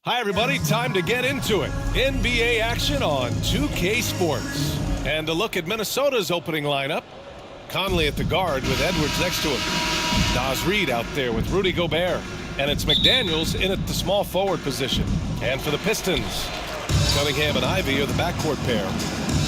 Hi, everybody. Time to get into it. NBA action on 2K Sports. And a look at Minnesota's opening lineup. Conley at the guard with Edwards next to him. Naz Reid out there with Rudy Gobert. And it's McDaniels in at the small forward position. And for the Pistons, Cunningham and Ivy are the backcourt pair.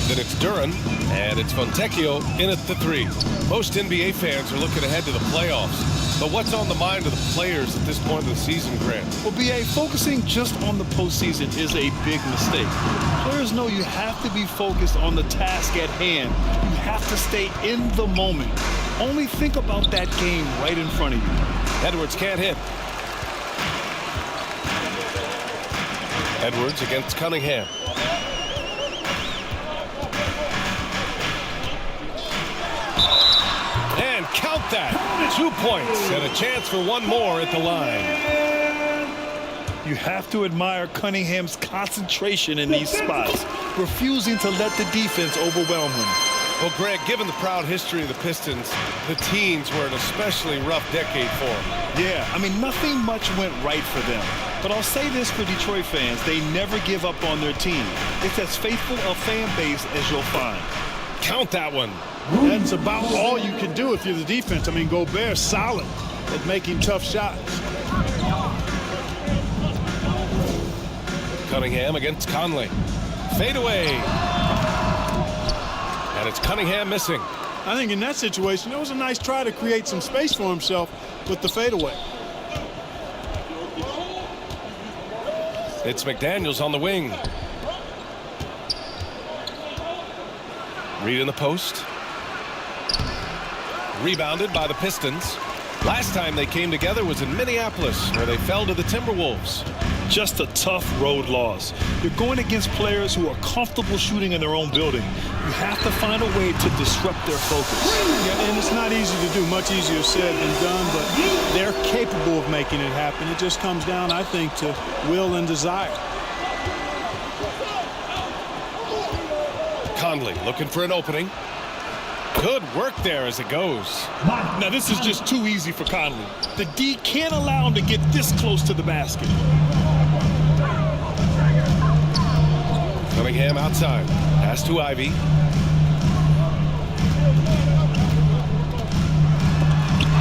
Then it's Duren, and it's Fontecchio in at the 3. Most NBA fans are looking ahead to the playoffs. But what's on the mind of the players at this point of the season, Grant? Well, B.A., focusing just on the postseason is a big mistake. Players know you have to be focused on the task at hand. You have to stay in the moment. Only think about that game right in front of you. Edwards can't hit. Edwards against Cunningham. And count that. 2 points and a chance for one more at the line. You have to admire Cunningham's concentration in these spots, refusing to let the defense overwhelm him. Well, Greg, given the proud history of the Pistons, the teens were an especially rough decade for them. Yeah, I mean, nothing much went right for them. But I'll say this for Detroit fans, they never give up on their team. It's as faithful a fan base as you'll find. Count that one. That's about all you can do if you're the defense. I mean, Gobert's solid at making tough shots. Cunningham against Conley. Fade away. And it's Cunningham missing. I think in that situation, it was a nice try to create some space for himself with the fadeaway. It's McDaniels on the wing. Reid in the post. Rebounded by the Pistons. Last time they came together was in Minneapolis, where they fell to the Timberwolves. Just a tough road loss. You're going against players who are comfortable shooting in their own building. You have to find a way to disrupt their focus. Yeah, and it's not easy to do, much easier said than done, but they're capable of making it happen. It just comes down, I think, to will and desire. Conley looking for an opening. Good work there as it goes. Now this is just too easy for Conley. The D can't allow him to get this close to the basket. Cunningham outside. Pass to Ivy.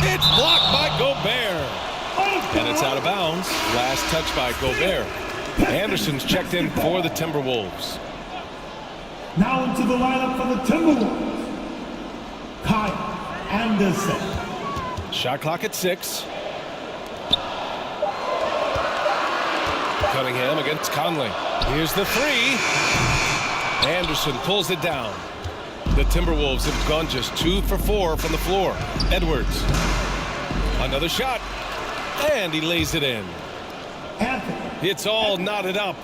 It's blocked by Gobert. And it's out of bounds. Last touch by Gobert. Anderson's checked in for the Timberwolves. Now into the lineup for the Timberwolves, Kyle Anderson. Shot clock at 6. Cunningham against Conley. Here's the 3. Anderson pulls it down. The Timberwolves have gone just 2 for 4 from the floor. Edwards. Another shot. And he lays it in. It's all knotted up.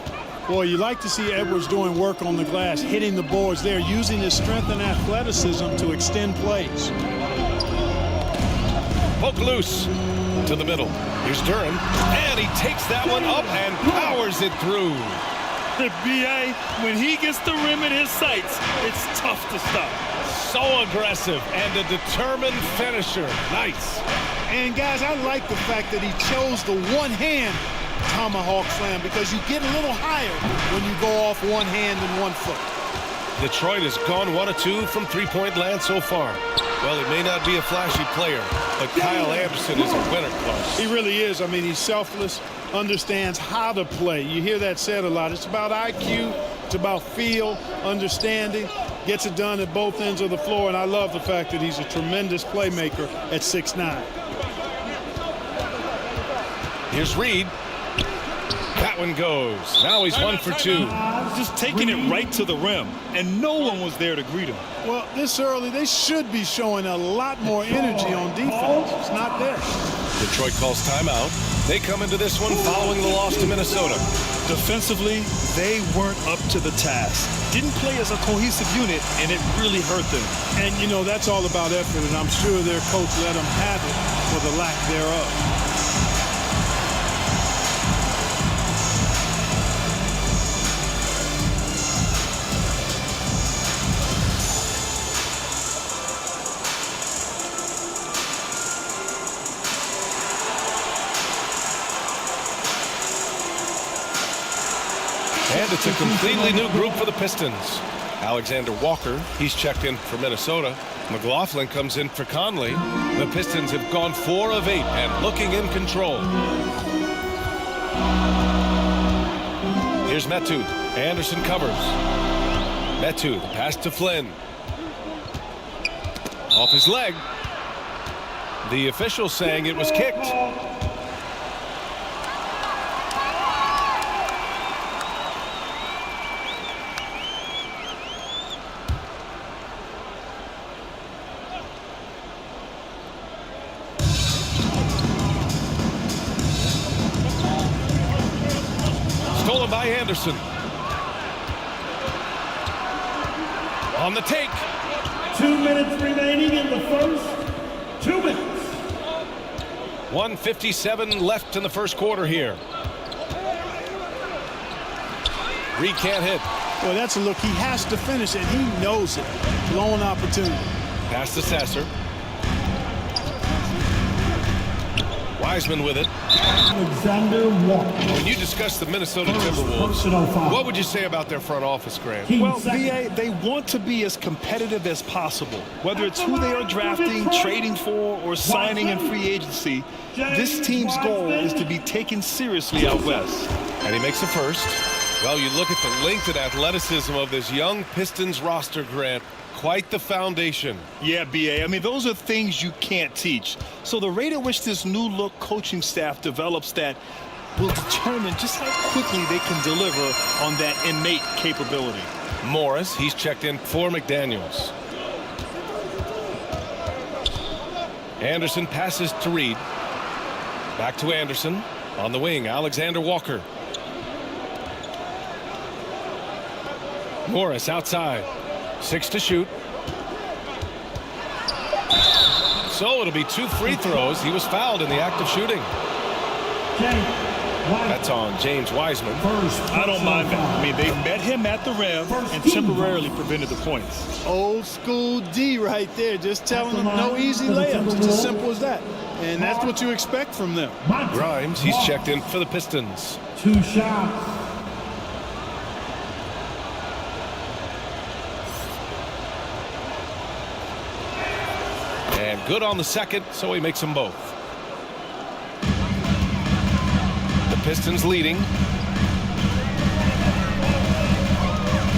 Boy, you like to see Edwards doing work on the glass, hitting the boards there, using his strength and athleticism to extend plays. Poke loose to the middle. Here's Duren, and he takes that one up and powers it through. The B.A., when he gets the rim in his sights, it's tough to stop. So aggressive and a determined finisher. Nice. And, guys, I like the fact that he chose the one-hand tomahawk slam because you get a little higher when you go off one hand and 1 foot. Detroit has gone 1 of 2 from three-point land so far. Well, he may not be a flashy player, but Kyle Anderson is a winner class. He really is. I mean, he's selfless, understands how to play. You hear that said a lot. It's about IQ, it's about feel, understanding, gets it done at both ends of the floor, and I love the fact that he's a tremendous playmaker at 6'9". Here's Reed. That one goes. Now he's 1 for 2. Just taking it right to the rim, and no one was there to greet him. Well, this early, they should be showing a lot more energy on defense. It's not there. Detroit calls timeout. They come into this one following the loss to Minnesota. Defensively, they weren't up to the task. Didn't play as a cohesive unit, and it really hurt them. And, you know, that's all about effort, and I'm sure their coach let them have it for the lack thereof. And it's a completely new group for the Pistons. Alexander Walker, he's checked in for Minnesota. McLaughlin comes in for Conley. The Pistons have gone 4 of 8 and looking in control. Here's Metu. Anderson covers. Metu, the pass to Flynn. Off his leg. The official saying it was kicked. Stolen by Anderson. On the take. 2 minutes remaining in the first. 2 minutes. 1:57 left in the first quarter here. Reed can't hit. Well, that's a look. He has to finish it. He knows it. Blown opportunity. Pass to Sasser. Wiseman with it. Alexander Walker. When you discuss the Minnesota Timberwolves, what would you say about their front office, Grant? Well, BA, they want to be as competitive as possible. Whether it's who they are drafting, trading for, or signing in free agency, this team's goal is to be taken seriously out west. And he makes the first. Well, you look at the length and athleticism of this young Pistons roster, Grant. Quite the foundation. Yeah, BA. I mean, those are things you can't teach. So the rate at which this new look coaching staff develops that will determine just how quickly they can deliver on that innate capability. Morris, he's checked in for McDaniels. Anderson passes to Reed. Back to Anderson. On the wing, Alexander Walker. Morris outside. 6 to shoot. So it'll be 2 free throws. He was fouled in the act of shooting. That's on James Wiseman. I don't mind that. I mean, they met him at the rim and temporarily prevented the points. Old school D right there. Just telling them no easy layups. It's as simple as that. And that's what you expect from them. Grimes, he's checked in for the Pistons. 2 shots. And good on the second, so he makes them both. The Pistons leading.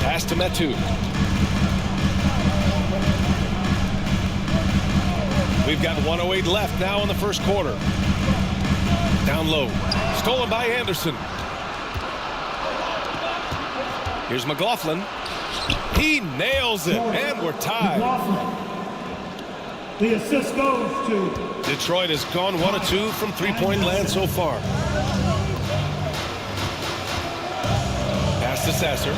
Pass to Metu. We've got 1:08 left now in the first quarter. Down low. Stolen by Anderson. Here's McLaughlin. He nails it, and we're tied. The assist goes to Detroit has gone 1 of 2 from three-point land so far. Pass to Sasser.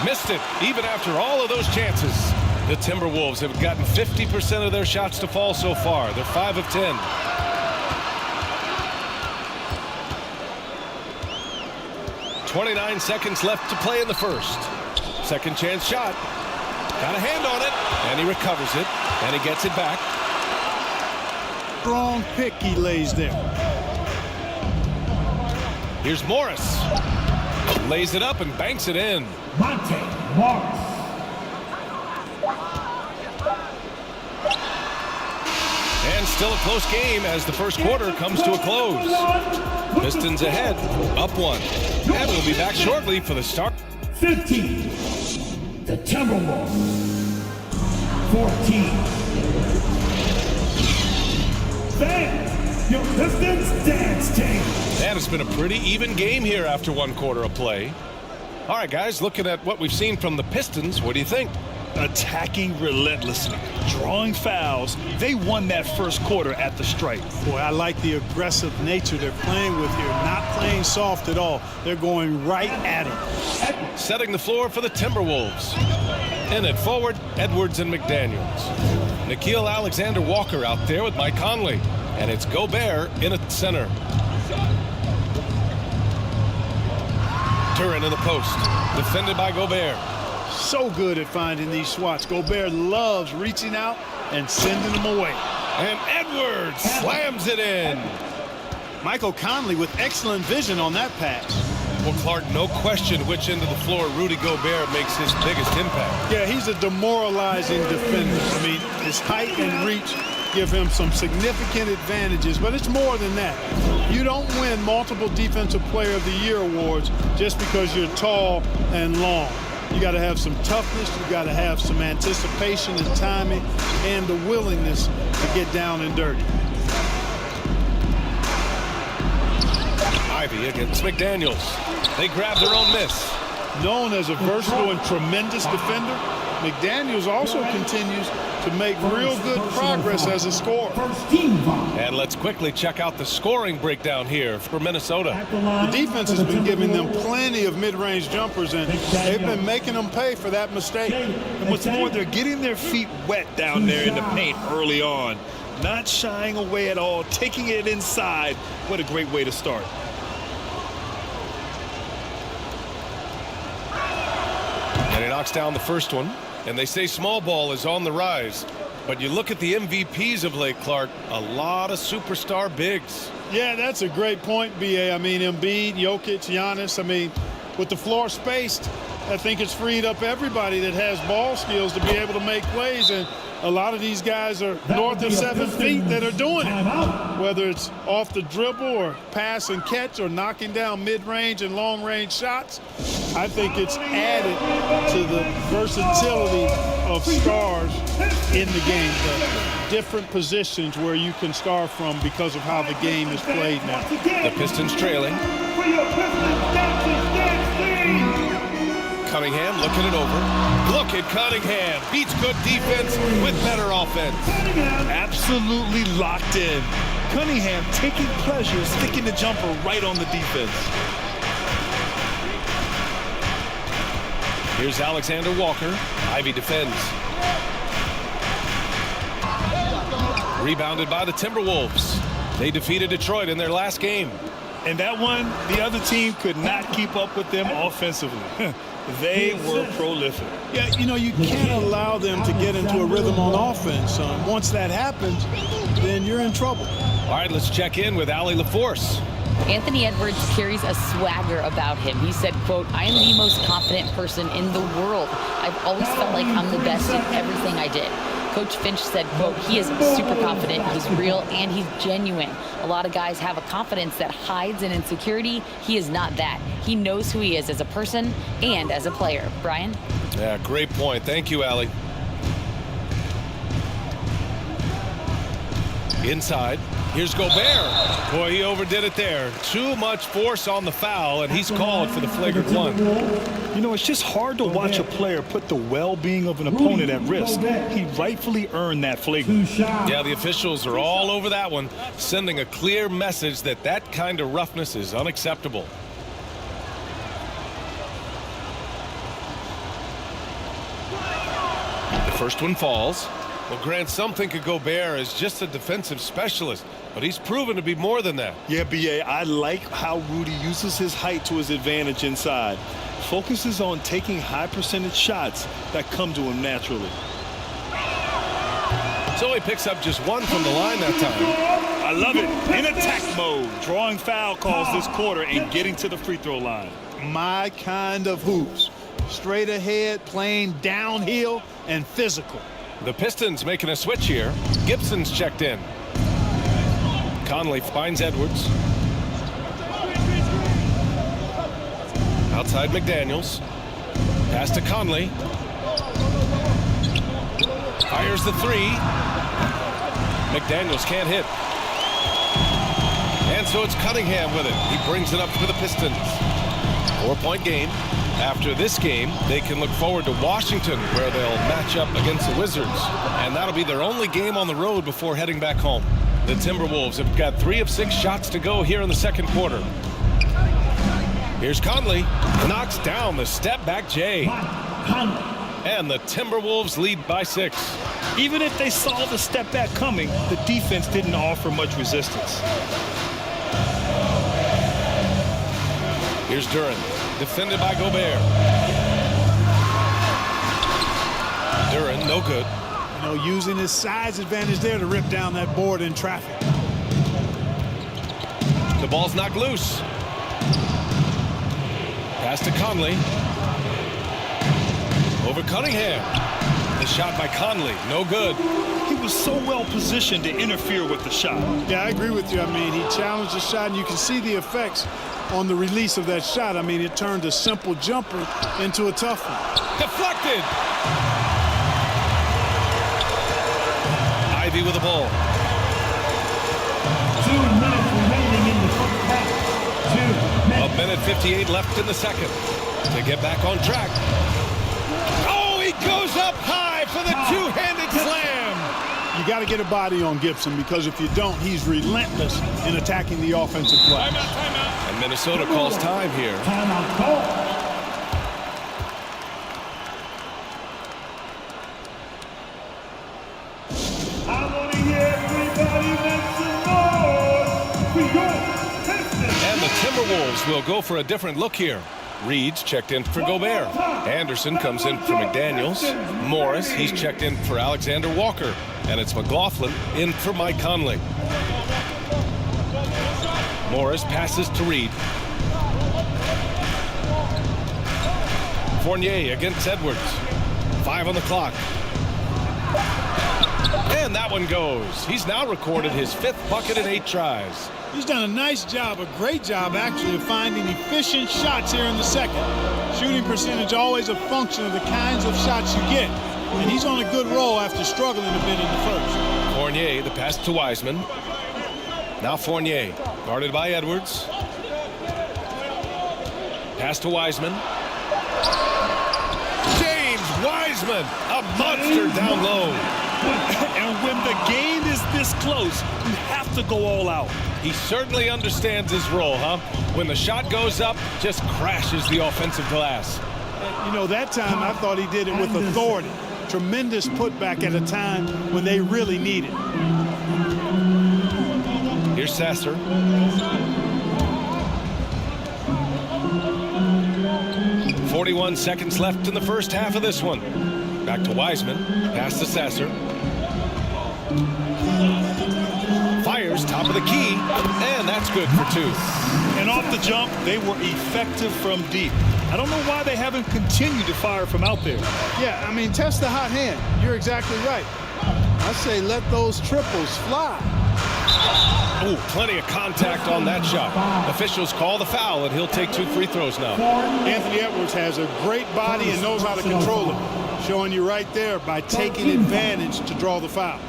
Missed it, even after all of those chances. The Timberwolves have gotten 50% of their shots to fall so far. They're 5 of 10. .29 seconds left to play in the first. Second chance shot. Got a hand on it, and he recovers it, and he gets it back. Strong pick he lays there. Here's Morris. Lays it up and banks it in. Monte Morris. And still a close game as the first quarter comes to a close. Pistons ahead, up 1. And we'll be back shortly for the start. 15. The Timberwolves. 14. Fans, your Pistons dance team. And it's been a pretty even game here after 1 quarter of play. All right, guys, looking at what we've seen from the Pistons, what do you think? Attacking relentlessly, drawing fouls. They won that first quarter at the stripe. Boy, I like the aggressive nature they're playing with here. Not playing soft at all. They're going right at it. Setting the floor for the Timberwolves. In at forward, Edwards and McDaniels. Nickeil Alexander-Walker out there with Mike Conley. And it's Gobert in at center. Turin in the post. Defended by Gobert. So good at finding these swats. Gobert loves reaching out and sending them away. And Edwards slams it in. Michael Conley with excellent vision on that pass. Well, Clark, no question which end of the floor Rudy Gobert makes his biggest impact. Yeah, he's a demoralizing defender. I mean, his height and reach give him some significant advantages, but it's more than that. You don't win multiple Defensive Player of the Year awards just because you're tall and long. You got to have some toughness, you got to have some anticipation and timing, and the willingness to get down and dirty. Ivy against McDaniels. They grab their own miss. Known as a versatile and tremendous defender, McDaniels also continues to make real good progress as a scorer. And let's quickly check out the scoring breakdown here for Minnesota. The defense has been giving them plenty of mid-range jumpers, and they've been making them pay for that mistake. And what's more, they're getting their feet wet down there in the paint early on. Not shying away at all, taking it inside. What a great way to start. And he knocks down the first one. And they say small ball is on the rise. But you look at the MVPs of late, Clark, a lot of superstar bigs. Yeah, that's a great point, B.A. I mean, Embiid, Jokic, Giannis. I mean, with the floor spaced, I think it's freed up everybody that has ball skills to be able to make plays. And a lot of these guys are north of 7 feet that are doing it, whether it's off the dribble or pass and catch or knocking down mid-range and long-range shots. I think it's added to the versatility of stars in the game, the different positions where you can star from because of how the game is played now. The Pistons trailing. Cunningham looking it over. Look at Cunningham. Beats good defense with better offense. Absolutely locked in. Cunningham taking pleasure sticking the jumper right on the defense. Here's Alexander Walker. Ivy defends. Rebounded by the Timberwolves. They defeated Detroit in their last game. And that one, the other team could not keep up with them offensively. They were prolific. Yeah, you know, you can't allow them to get into a rhythm on offense. Once that happens, then you're in trouble. All right, let's check in with Allie LaForce. Anthony Edwards carries a swagger about him. He said, quote, "I am the most confident person in the world. I've always felt like I'm the best in everything I did." Coach Finch said, quote, "He is super confident, he's real, and he's genuine. A lot of guys have a confidence that hides in insecurity. He is not that. He knows who he is as a person and as a player." Brian? Yeah, great point. Thank you, Allie. Inside. Here's Gobert. Boy, he overdid it there. Too much force on the foul, and he's called for the flagrant one. You know, it's just hard to watch a player put the well-being of an opponent at risk. He rightfully earned that flagrant. Yeah, the officials are all over that one, sending a clear message that that kind of roughness is unacceptable. The first one falls. Well, Grant, some think of Gobert as just a defensive specialist, but he's proven to be more than that. Yeah, B.A., I like how Rudy uses his height to his advantage inside. Focuses on taking high percentage shots that come to him naturally. So he picks up just one from the line that time. I love it. In attack mode, drawing foul calls this quarter and getting to the free throw line. My kind of hoops. Straight ahead, playing downhill, and physical. The Pistons making a switch here. Gibson's checked in. Conley finds Edwards. Outside McDaniels. Pass to Conley. Fires the three. McDaniels can't hit. And so it's Cunningham with it. He brings it up for the Pistons. 4-point game. After this game, they can look forward to Washington, where they'll match up against the Wizards. And that'll be their only game on the road before heading back home. The Timberwolves have got 3 of 6 shots to go here in the second quarter. Here's Conley. Knocks down the step-back J. And the Timberwolves lead by 6. Even if they saw the step back coming, the defense didn't offer much resistance. Here's Duren, defended by Gobert. Duren, no good. You know, using his size advantage there to rip down that board in traffic. The ball's knocked loose. Pass to Conley. Over Cunningham. The shot by Conley, no good. He was so well positioned to interfere with the shot. Yeah, I agree with you. I mean, he challenged the shot, and you can see the effects on the release of that shot. I mean, it turned a simple jumper into a tough one. Deflected. Ivy with the ball. 2 minutes remaining in the first half. 2 minutes. A minute 58 left in the second. To get back on track. Oh, he goes up high for the two-handed slam. You got to get a body on Gibson, because if you don't, he's relentless in attacking the offensive play. Timeout. And Minnesota calls time here. Timeout call. I want to hear everybody make some noise for your Pistons. And the Timberwolves will go for a different look here. Reed's checked in for Gobert. Anderson comes in for McDaniels. Morris, he's checked in for Alexander Walker. And it's McLaughlin in for Mike Conley. Morris passes to Reed. Fournier against Edwards. 5 on the clock. And that one goes. He's now recorded his 5th bucket in 8 tries. He's done a nice job, a great job actually, of finding efficient shots here in the second. Shooting percentage always a function of the kinds of shots you get. And he's on a good roll after struggling a bit in the first. Fournier, the pass to Wiseman. Now Fournier, guarded by Edwards. Pass to Wiseman. James Wiseman, a monster down low. And when the game is this close, you have to go all out. He certainly understands his role, huh? When the shot goes up, just crashes the offensive glass. You know, that time I thought he did it with authority. Tremendous putback at a time when they really need it. Here's Sasser. "41 seconds left in the first half of this one. Back to Wiseman. Pass to Sasser. Fires top of the key, and that's good for 2. And off the jump, they were effective from deep. I don't know why they haven't continued to fire from out there. Yeah, I mean, test the hot hand. You're exactly right. I say let those triples fly. Oh, plenty of contact on that shot. Officials call the foul, and he'll take 2 free throws now. Anthony Edwards has a great body and knows how to control it. Showing you right there by taking advantage to draw the foul.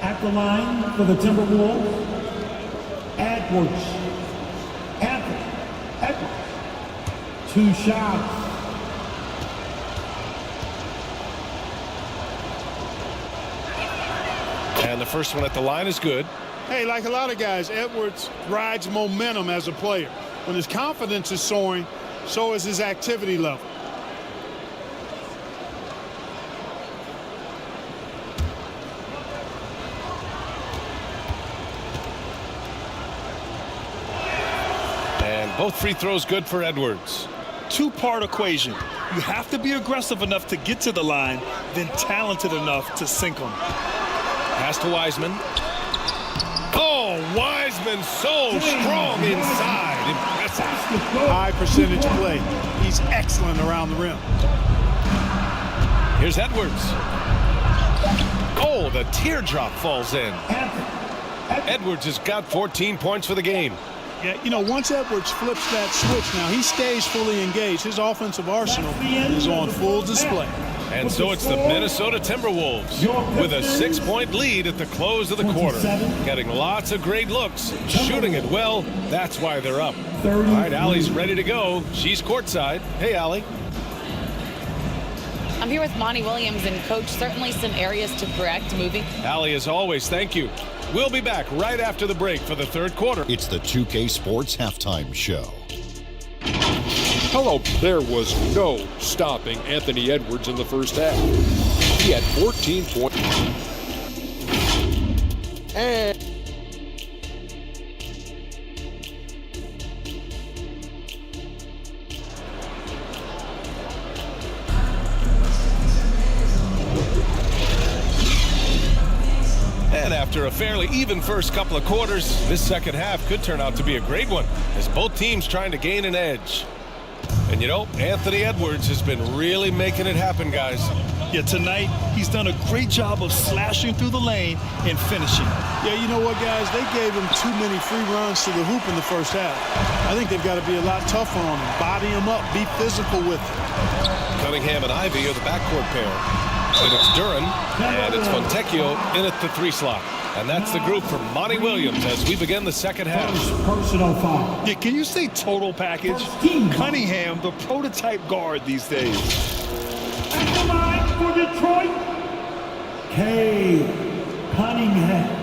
At the line for the Timberwolves, Edwards. Anthony Edwards. 2 shots. And the first one at the line is good. Hey, like a lot of guys, Edwards rides momentum as a player. When his confidence is soaring, so is his activity level. And both free throws good for Edwards. 2-part equation. You have to be aggressive enough to get to the line, then talented enough to sink them. Pass to Wiseman. Oh, Wiseman so strong inside. Impressive. High percentage play. He's excellent around the rim. Here's Edwards. Oh, the teardrop falls in. Edwards has got 14 points for the game. Yeah, you know, once Edwards flips that switch now, he stays fully engaged. His offensive arsenal is on full display. And so it's the Minnesota Timberwolves with a 6-point lead at the close of the quarter. Getting lots of great looks, shooting it well. That's why they're up. All right, Allie's ready to go. She's courtside. Hey, Allie. I'm here with Monty Williams, and Coach, certainly some areas to correct moving. Allie, as always, thank you. We'll be back right after the break for the third quarter. It's the 2K Sports Halftime Show. Hello. There was no stopping Anthony Edwards in the first half. He had 14 points. And after a fairly even first couple of quarters, this second half could turn out to be a great one as both teams trying to gain an edge. And you know, Anthony Edwards has been really making it happen, guys. Yeah, tonight he's done a great job of slashing through the lane and finishing. Yeah, you know what, guys? They gave him too many free runs to the hoop in the first half. I think they've got to be a lot tougher on him. Body him up, be physical with him. Cunningham and Ivy are the backcourt pair. And it's Duran, and it's Fontecchio in at the 3 slot. And that's the group for Monty Williams as we begin the second half. Personal foul. Yeah, can you say total package? Cunningham, the prototype guard these days. At the line for Detroit, Cade Cunningham.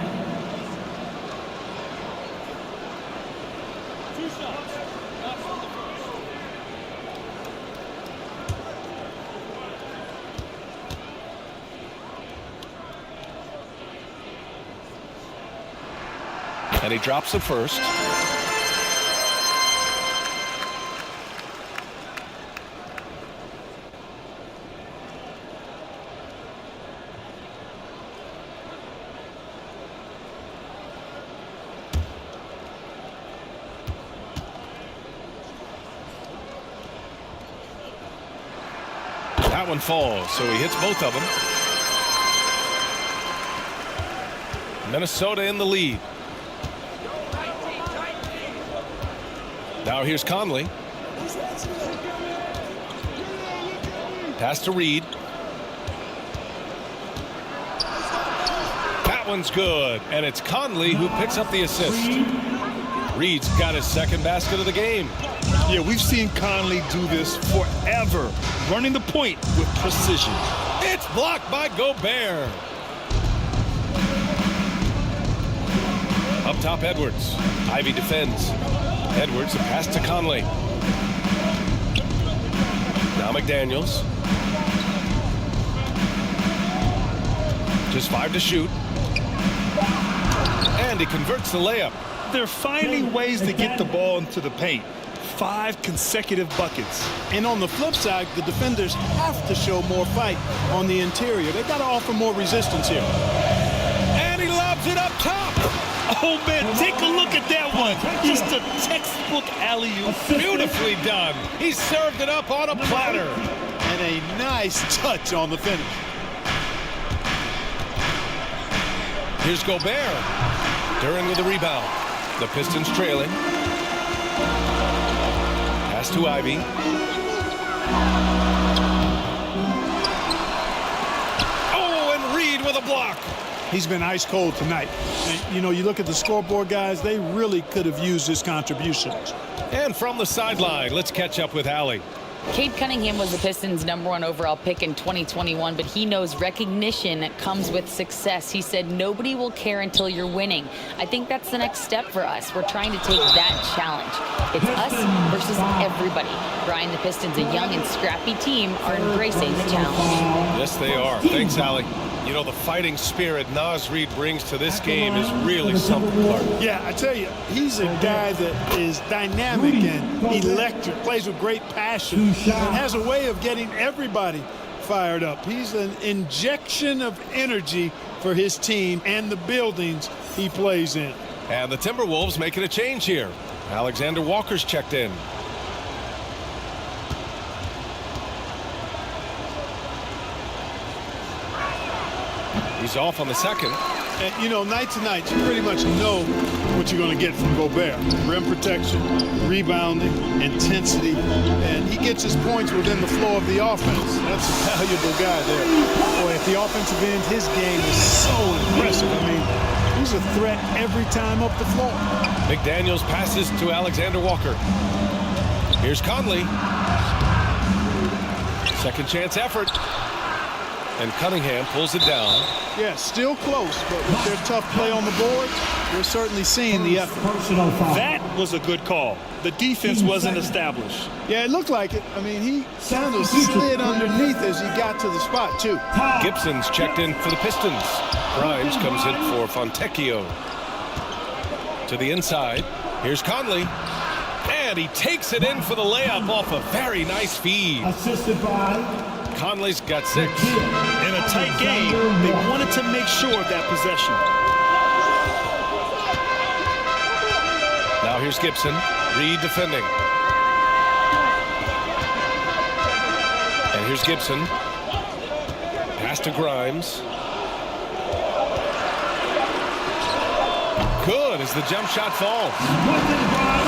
And he drops the first. That one falls, so he hits both of them. Minnesota in the lead. Now here's Conley. Pass to Reed. That one's good, and it's Conley who picks up the assist. Reed's got his second basket of the game. Yeah, we've seen Conley do this forever, running the point with precision. It's blocked by Gobert. Up top, Edwards. Ivy defends. Edwards, a pass to Conley. Now McDaniels. Just 5 to shoot. And he converts the layup. They're finding ways to get the ball into the paint. 5 consecutive buckets. And on the flip side, the defenders have to show more fight on the interior. They've got to offer more resistance here. And he lobs it up top. Oh, man, take a look at that one. Just a textbook alley-oop. Beautifully done. He served it up on a platter. And a nice touch on the finish. Here's Gobert. Duran with the rebound. The Pistons trailing. Pass to Ivy. Oh, and Reed with a block. He's been ice cold tonight. And, you know, you look at the scoreboard, guys, they really could have used his contributions. And from the sideline, let's catch up with Allie. Cade Cunningham was the Pistons' #1 overall pick in 2021, but he knows recognition comes with success. He said, nobody will care until you're winning. I think that's the next step for us. We're trying to take that challenge. It's us versus everybody. Brian, the Pistons, a young and scrappy team, are embracing the challenge. Yes, they are. Thanks, Allie. You know, the fighting spirit Naz Reid brings to this game is really something, Clark. Yeah, I tell you, he's a guy that is dynamic and electric, plays with great passion, and has a way of getting everybody fired up. He's an injection of energy for his team and the buildings he plays in. And the Timberwolves making a change here. Alexander Walker's checked in. He's off on the second. And, you know, night to night, you pretty much know what you're going to get from Gobert. Rim protection, rebounding, intensity, and he gets his points within the flow of the offense. That's a valuable guy there. Boy, at the offensive end, his game is so impressive. I mean, he's a threat every time up the floor. McDaniels passes to Alexander Walker. Here's Conley. Second chance effort. And Cunningham pulls it down. Yeah, still close, but with their tough play on the board, we're certainly seeing the effort. That was a good call. The defense wasn't established. Yeah, it looked like it. I mean, he kind of slid underneath as he got to the spot, too. Gibson's checked in for the Pistons. Grimes comes in for Fontecchio. To the inside. Here's Conley. And he takes it in for the layup off a very nice feed. Assisted by Conley's got 6. In a tight game, they wanted to make sure of that possession. Now here's Gibson. Reed defending. And here's Gibson. Pass to Grimes. Good as the jump shot falls.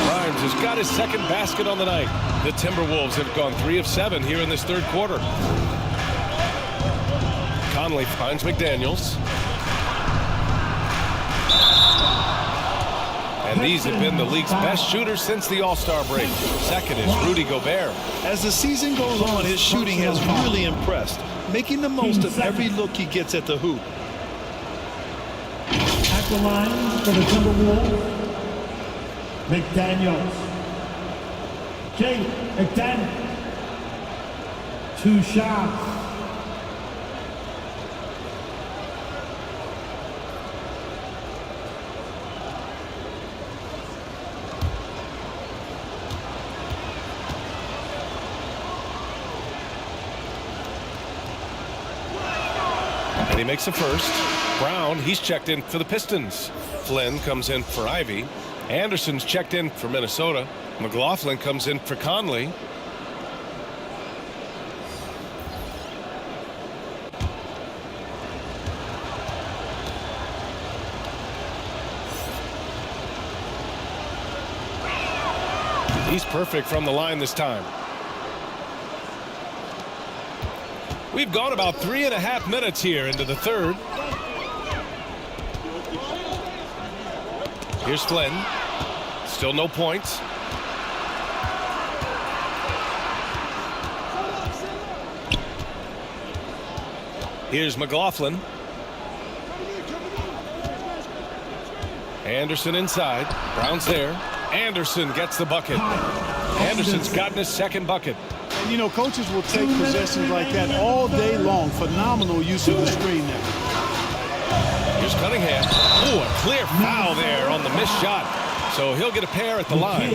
Grimes has got his second basket on the night. The Timberwolves have gone 3 of 7 here in this third quarter. Conley finds McDaniels. And these have been the league's best shooters since the All-Star break. Second is Rudy Gobert. As the season goes on, his shooting has really impressed, making the most of every look he gets at the hoop. at the line for the Timberwolves, McDaniels. Jay McDaniels. 2 shots. And he makes a first. Brown, he's checked in for the Pistons. Flynn comes in for Ivy. Anderson's checked in for Minnesota. McLaughlin comes in for Conley. He's perfect from the line this time. We've gone about 3.5 minutes here into the third. Here's Flynn. Still no points. Here's McLaughlin. Anderson inside. Brown's there. Anderson gets the bucket. Anderson's gotten his second bucket. And, you know, coaches will take possessions like that all day long. Phenomenal use of the screen there. Here's Cunningham. Oh, a clear foul there on the missed shot. So he'll get a pair at the line.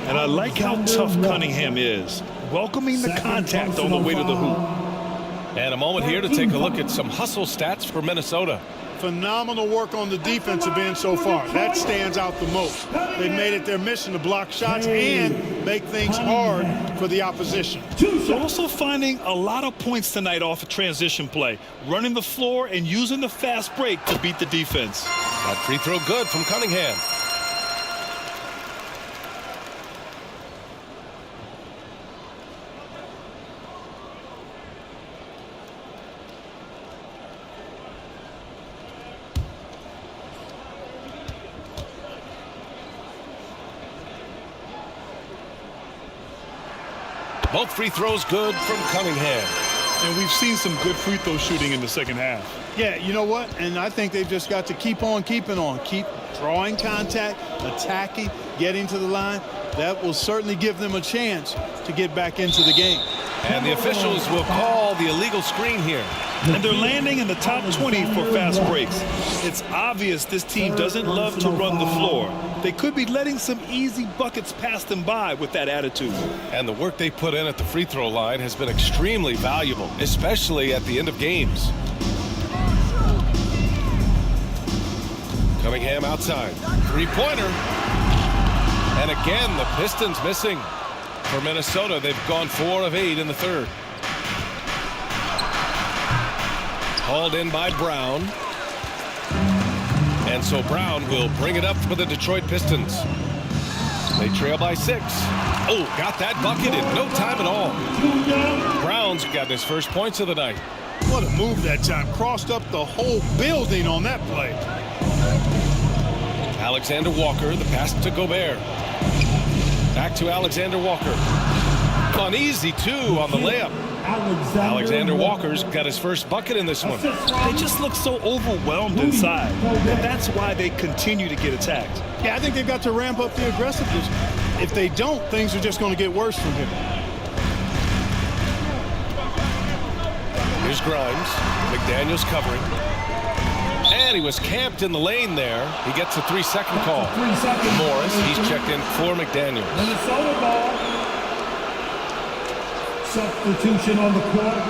And I like how tough Cunningham is, welcoming the contact on the way to the hoop. And a moment here to take a look at some hustle stats for Minnesota. Phenomenal work on the defensive end so far. That stands out the most. They've made it their mission to block shots and make things hard for the opposition. They're also finding a lot of points tonight off of transition play, running the floor and using the fast break to beat the defense. That free throw good from Cunningham. Both free throws good from Cunningham. And we've seen some good free throw shooting in the second half. Yeah, you know what? And I think they've just got to keep on keeping on. Keep drawing contact, attacking, getting to the line. That will certainly give them a chance to get back into the game. And the officials will call the illegal screen here. And they're landing in the top 20 for fast breaks. It's obvious this team doesn't love to run the floor. They could be letting some easy buckets pass them by with that attitude. And the work they put in at the free throw line has been extremely valuable, especially at the end of games. Cunningham outside. Three-pointer. And again, the Pistons missing. For Minnesota, they've gone 4 of 8 in the third. Hauled in by Brown. And so Brown will bring it up for the Detroit Pistons. They trail by 6. Oh, got that bucket in no time at all. Brown's gotten his first points of the night. What a move that time. Crossed up the whole building on that play. Alexander Walker, the pass to Gobert. Back to Alexander Walker. On easy, too, on the layup. Alexander Walker's got his first bucket in this one. They just look so overwhelmed inside. And that's why they continue to get attacked. Yeah, I think they've got to ramp up the aggressiveness. If they don't, things are just going to get worse from here. Here's Grimes. McDaniels covering. And he was camped in the lane there. He gets a 3-second call. Morris, he's checked in for McDaniels. Minnesota ball. Substitution on the court.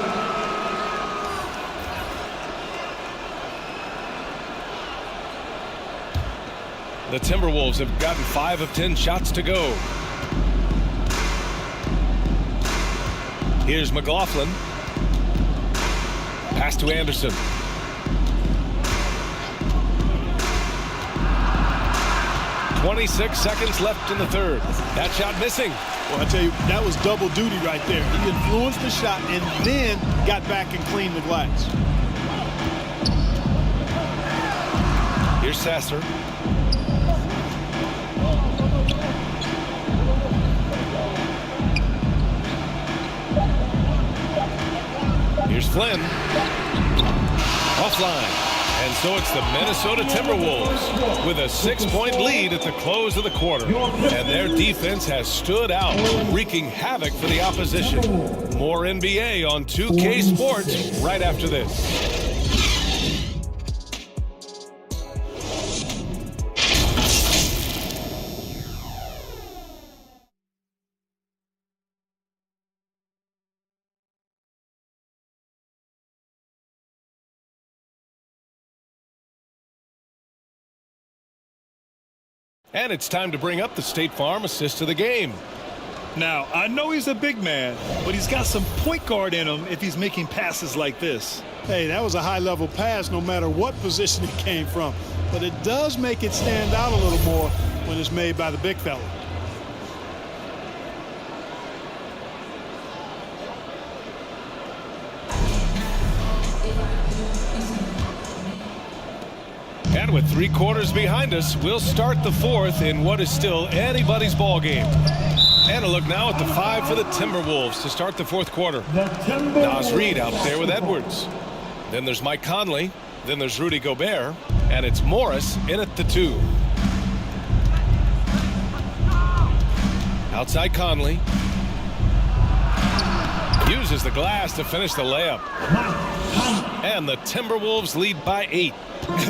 The Timberwolves have gotten 5 of 10 shots to go. Here's McLaughlin. Pass to Anderson. .26 seconds left in the third. That shot missing. Well, I tell you, that was double duty right there. He influenced the shot and then got back and cleaned the glass. Here's Sasser. Here's Flynn. Offline. And so it's the Minnesota Timberwolves with a 6-point lead at the close of the quarter. And their defense has stood out, wreaking havoc for the opposition. More NBA on 2K Sports right after this. And it's time to bring up the State Farm assist of the game. Now, I know he's a big man, but he's got some point guard in him if he's making passes like this. Hey, that was a high-level pass no matter what position it came from. But it does make it stand out a little more when it's made by the big fella. And with 3 quarters behind us, we'll start the fourth in what is still anybody's ball game. And a look now at the 5 for the Timberwolves to start the fourth quarter. Naz Reid out there with Edwards. Then there's Mike Conley. Then there's Rudy Gobert. And it's Morris in at the 2. Outside Conley. Uses the glass to finish the layup. And the Timberwolves lead by 8.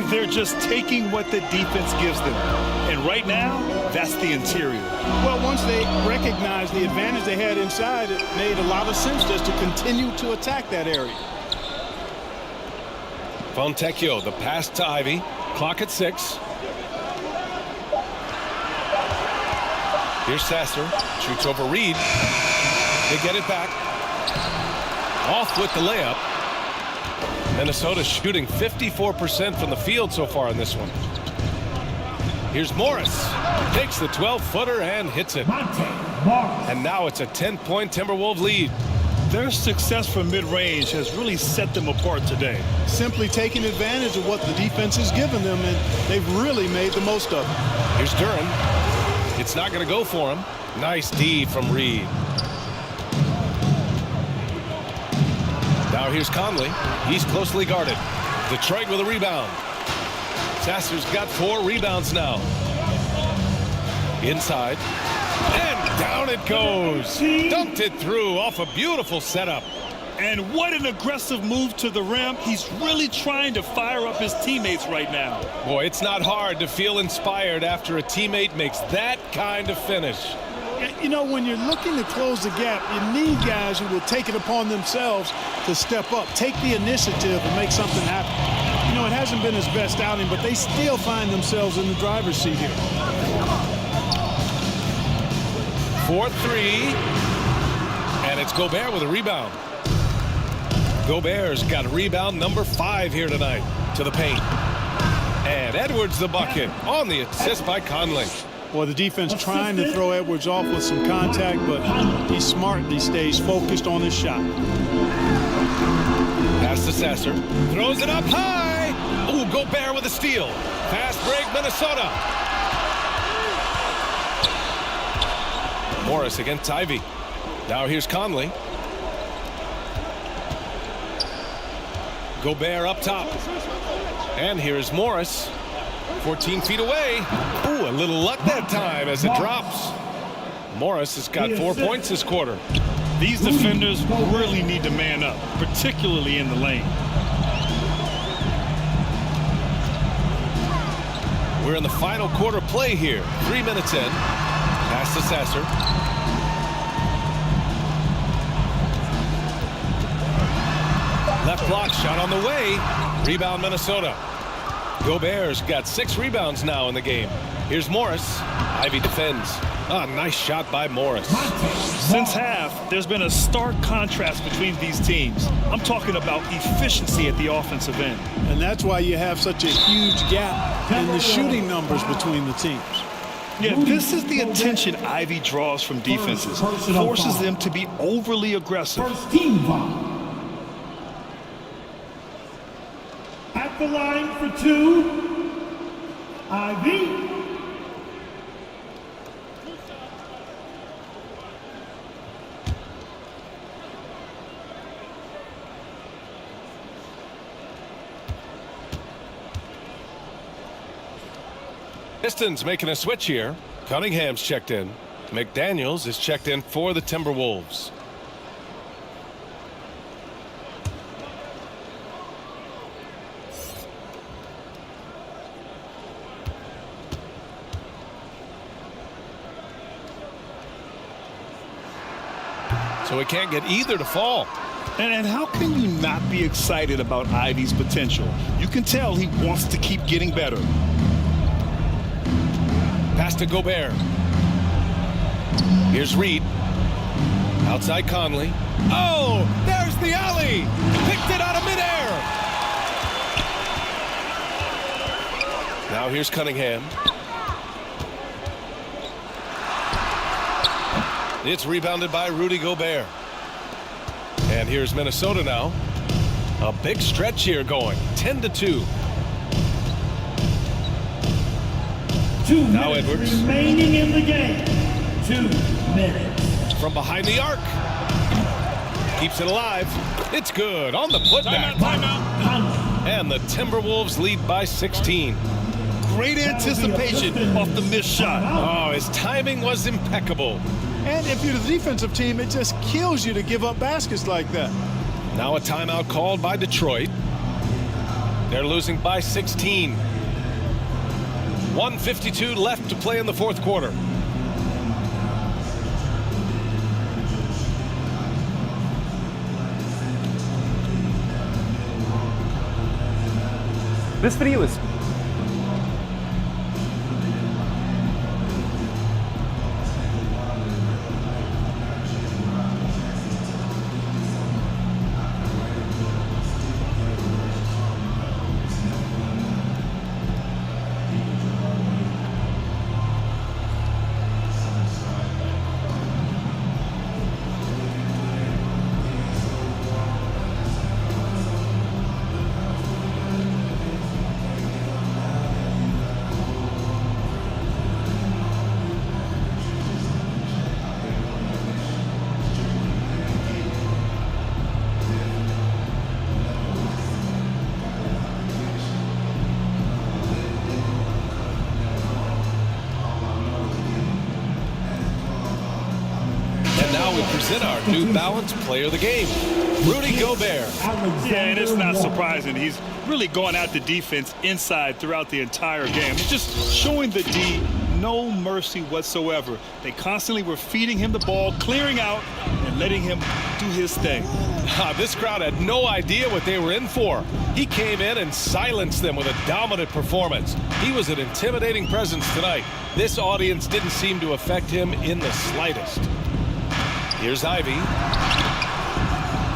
They're just taking what the defense gives them. And right now, that's the interior. Well, once they recognized the advantage they had inside, it made a lot of sense just to continue to attack that area. Fontecchio, the pass to Ivy. Clock at 6. Here's Sasser. Shoots over Reed. They get it back. Off with the layup. Minnesota shooting 54% from the field so far in this one. Here's Morris. Takes the 12-footer and hits it. And now it's a 10-point Timberwolves lead. Their success from mid-range has really set them apart today. Simply taking advantage of what the defense has given them, and they've really made the most of it. Here's Duren. It's not going to go for him. Nice D from Reed. Now here's Conley. He's closely guarded. Detroit with a rebound. Sasser's got 4 rebounds now. Inside. And down it goes. Dunked it through off a beautiful setup. And what an aggressive move to the rim. He's really trying to fire up his teammates right now. Boy, it's not hard to feel inspired after a teammate makes that kind of finish. You know, when you're looking to close the gap, you need guys who will take it upon themselves to step up, take the initiative and make something happen. You know, it hasn't been his best outing, but they still find themselves in the driver's seat here. 4-3. And it's Gobert with a rebound. Gobert's got rebound number 5 here tonight to the paint. And Edwards the bucket on the assist by Conley. Well, the defense trying to throw Edwards off with some contact, but he's smart and he stays focused on his shot. Pass to Sasser. Throws it up high. Ooh, Gobert with a steal. Fast break, Minnesota. Morris against Ivy. Now here's Conley. Gobert up top. And here's Morris. 14 feet away. Ooh, a little luck that time as it drops. Morris has got 4 points this quarter. These defenders really need to man up, particularly in the lane. We're in the final quarter play here. 3 minutes in. Pass to Sasser. Left block shot on the way. Rebound Minnesota. Gobert's got 6 rebounds now in the game. Here's Morris. Ivy defends. Ah, nice shot by Morris. Since half, there's been a stark contrast between these teams. I'm talking about efficiency at the offensive end. And that's why you have such a huge gap in the shooting numbers between the teams. Yeah, this is the attention Ivy draws from defenses. Forces them to be overly aggressive. First team foul. At the line for 2, Ivy. Pistons making a switch here. Cunningham's checked in. McDaniels is checked in for the Timberwolves. So he can't get either to fall. And how can you not be excited about Ivy's potential? You can tell he wants to keep getting better. Pass to Gobert. Here's Reed. Outside Conley. Oh, there's the alley. Picked it out of midair. Now here's Cunningham. It's rebounded by Rudy Gobert. And here's Minnesota now. A big stretch here going. 10-2. 2 Now minutes Edwards. remaining in the game. 2 minutes. From behind the arc. Keeps it alive. It's good on the putback. And the Timberwolves lead by 16. Great anticipation off the missed shot. Oh, his timing was impeccable. And if you're the defensive team, it just kills you to give up baskets like that. Now a timeout called by Detroit. They're losing by 16. 1:52 left to play in the fourth quarter. This video is present our New Balance player of the game, Rudy Gobert. Yeah, and it's not surprising. He's really going at the defense inside throughout the entire game. It's just showing the D no mercy whatsoever. They constantly were feeding him the ball, clearing out, and letting him do his thing. This crowd had no idea what they were in for. He came in and silenced them with a dominant performance. He was an intimidating presence tonight. This audience didn't seem to affect him in the slightest. Here's Ivy.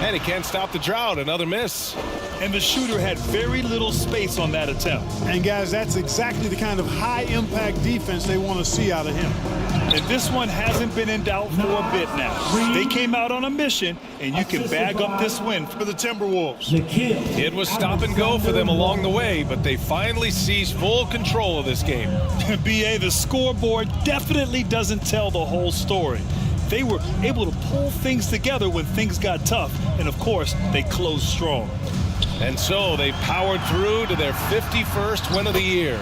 And he can't stop the drought. Another miss. and the shooter had very little space on that attempt. And guys, that's exactly the kind of high-impact defense they want to see out of him. And this one hasn't been in doubt for a bit now. They came out on a mission, and you can bag up this win for the Timberwolves. It was stop and go for them along the way, but they finally seized full control of this game. BA, the scoreboard definitely doesn't tell the whole story. They were able to pull things together when things got tough, and of course, they closed strong. And so they powered through to their 51st win of the year.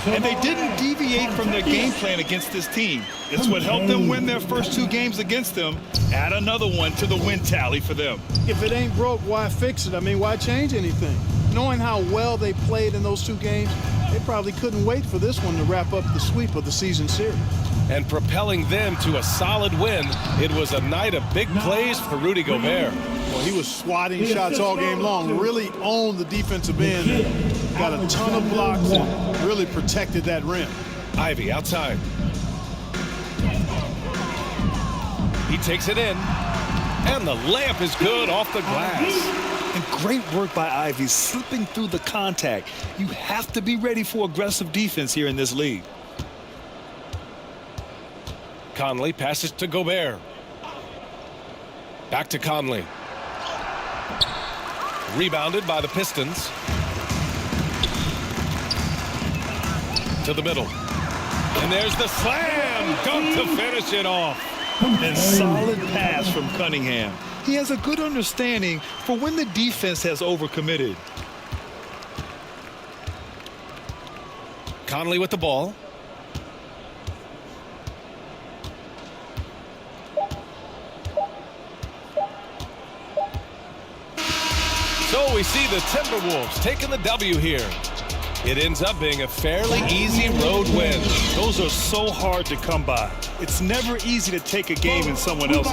And they didn't deviate from their game plan against this team. It's what helped them win their first 2 games against them. Add another one to the win tally for them. If it ain't broke, why fix it? I mean, why change anything? Knowing how well they played in those 2 games, they probably couldn't wait for this one to wrap up the sweep of the season series. And propelling them to a solid win, it was a night of big plays for Rudy Gobert. Well, he was swatting shots all game long, really owned the defensive end, and got a ton of blocks and really protected that rim. Ivy outside. He takes it in, and the layup is good off the glass. And great work by Ivy slipping through the contact. You have to be ready for aggressive defense here in this league. Conley passes to Gobert. Back to Conley. Rebounded by the Pistons. To the middle. And there's the slam dunk to finish it off. And solid pass from Cunningham. He has a good understanding for when the defense has overcommitted. Conley with the ball. So we see the Timberwolves taking the W here. It ends up being a fairly easy road win. Those are so hard to come by. It's never easy to take a game in someone else's